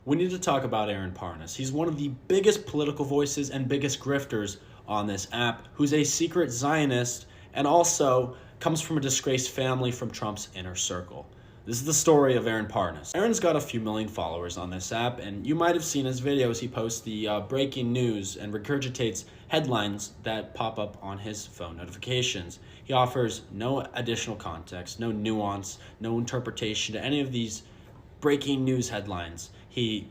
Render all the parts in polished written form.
We need to talk about Aaron Parnas. He's one of the biggest political voices and biggest grifters on this app, who's a secret Zionist and also comes from a disgraced family from Trump's inner circle. This is the story of Aaron Parnas. Aaron's got a few million followers on this app, and you might have seen his videos. He posts the breaking news and regurgitates headlines that pop up on his phone notifications. He offers no additional context, no nuance, no interpretation to any of these breaking news headlines. He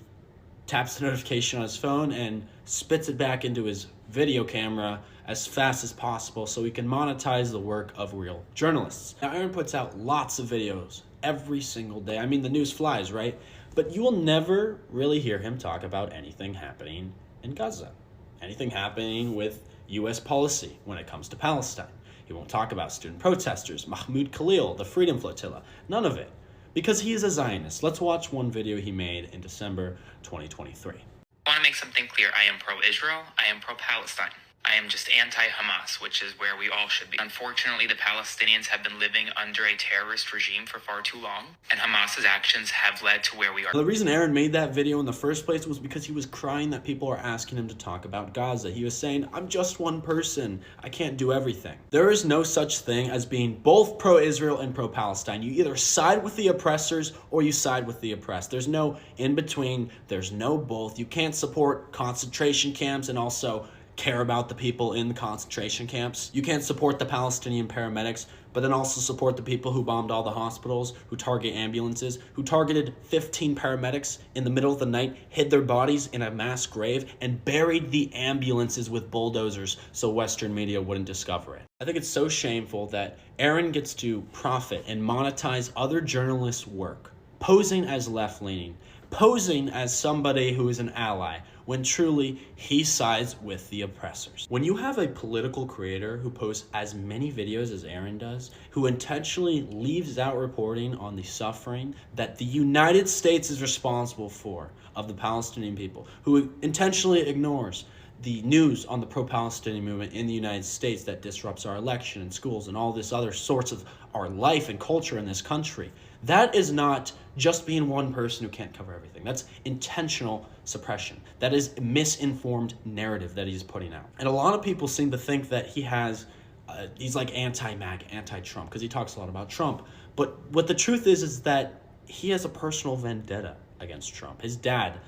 taps the notification on his phone and spits it back into his video camera as fast as possible so he can monetize the work of real journalists. Now, Aaron puts out lots of videos every single day. I mean, the news flies, right? But you will never really hear him talk about anything happening in Gaza, anything happening with U.S. policy when it comes to Palestine. He won't talk about student protesters, Mahmoud Khalil, the Freedom Flotilla, none of it. Because he is a Zionist. Let's watch one video he made in December 2023. I want to make something clear. I am pro-Israel. I am pro-Palestine. I am just anti-Hamas, which is where we all should be. Unfortunately, the Palestinians have been living under a terrorist regime for far too long, and Hamas's actions have led to where we are. The reason Aaron made that video in the first place was because he was crying that people are asking him to talk about Gaza. He was saying, I'm just one person. I can't do everything. There is no such thing as being both pro-Israel and pro-Palestine. You either side with the oppressors or you side with the oppressed. There's no in between. There's no both. You can't support concentration camps and also care about the people in the concentration camps. You can't support the Palestinian paramedics, but then also support the people who bombed all the hospitals, who target ambulances, who targeted 15 paramedics in the middle of the night, hid their bodies in a mass grave, and buried the ambulances with bulldozers so Western media wouldn't discover it. I think it's so shameful that Aaron gets to profit and monetize other journalists' work, posing as left-leaning, posing as somebody who is an ally, when truly he sides with the oppressors. When you have a political creator who posts as many videos as Aaron does, who intentionally leaves out reporting on the suffering that the United States is responsible for of the Palestinian people, who intentionally ignores the news on the pro-Palestinian movement in the United States that disrupts our election and schools and all this other sorts of our life and culture in this country. That is not just being one person who can't cover everything. That's intentional suppression. That is a misinformed narrative that he's putting out. And a lot of people seem to think that he's like anti-MAG, anti-Trump, because he talks a lot about Trump. But what the truth is that he has a personal vendetta against Trump. His dad,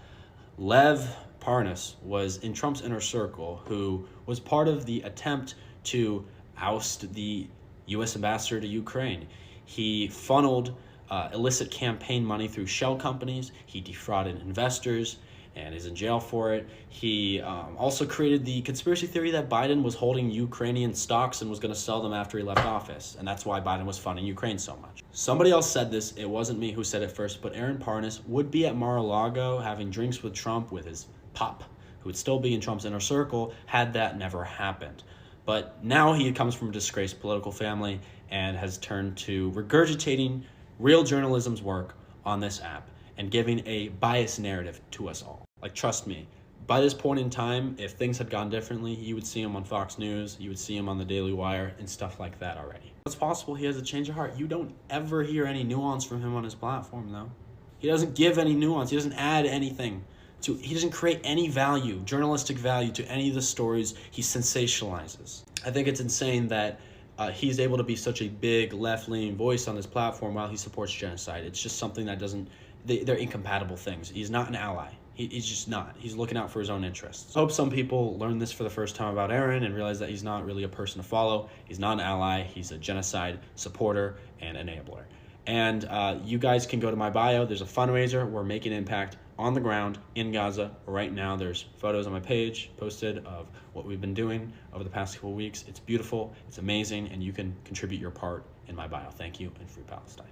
Lev Parnas, was in Trump's inner circle, who was part of the attempt to oust the U.S. ambassador to Ukraine. He funneled illicit campaign money through shell companies. He defrauded investors and is in jail for it. He also created the conspiracy theory that Biden was holding Ukrainian stocks and was going to sell them after he left office, and that's why Biden was funding Ukraine so much. Somebody else said this. It wasn't me who said it first, but Aaron Parnas would be at Mar-a-Lago having drinks with Trump with his pop, who would still be in Trump's inner circle had that never happened. But now he comes from a disgraced political family and has turned to regurgitating real journalism's work on this app and giving a biased narrative to us all. Like, trust me, by this point in time, if things had gone differently, you would see him on Fox News, you would see him on the Daily Wire and stuff like that already. It's possible he has a change of heart. You don't ever hear any nuance from him on his platform, though. He doesn't give any nuance. He doesn't add anything. He doesn't create any value, journalistic value, to any of the stories he sensationalizes. I think it's insane that he's able to be such a big left-leaning voice on this platform while he supports genocide. It's just something that they're incompatible things. He's not an ally. He's just not. He's looking out for his own interests. I hope some people learn this for the first time about Aaron and realize that he's not really a person to follow. He's not an ally. He's a genocide supporter and enabler. And you guys can go to my bio. There's a fundraiser. We're making impact on the ground in Gaza right now. There's photos on my page posted of what we've been doing over the past couple of weeks. It's beautiful. It's amazing. And you can contribute your part in my bio. Thank you, and free Palestine.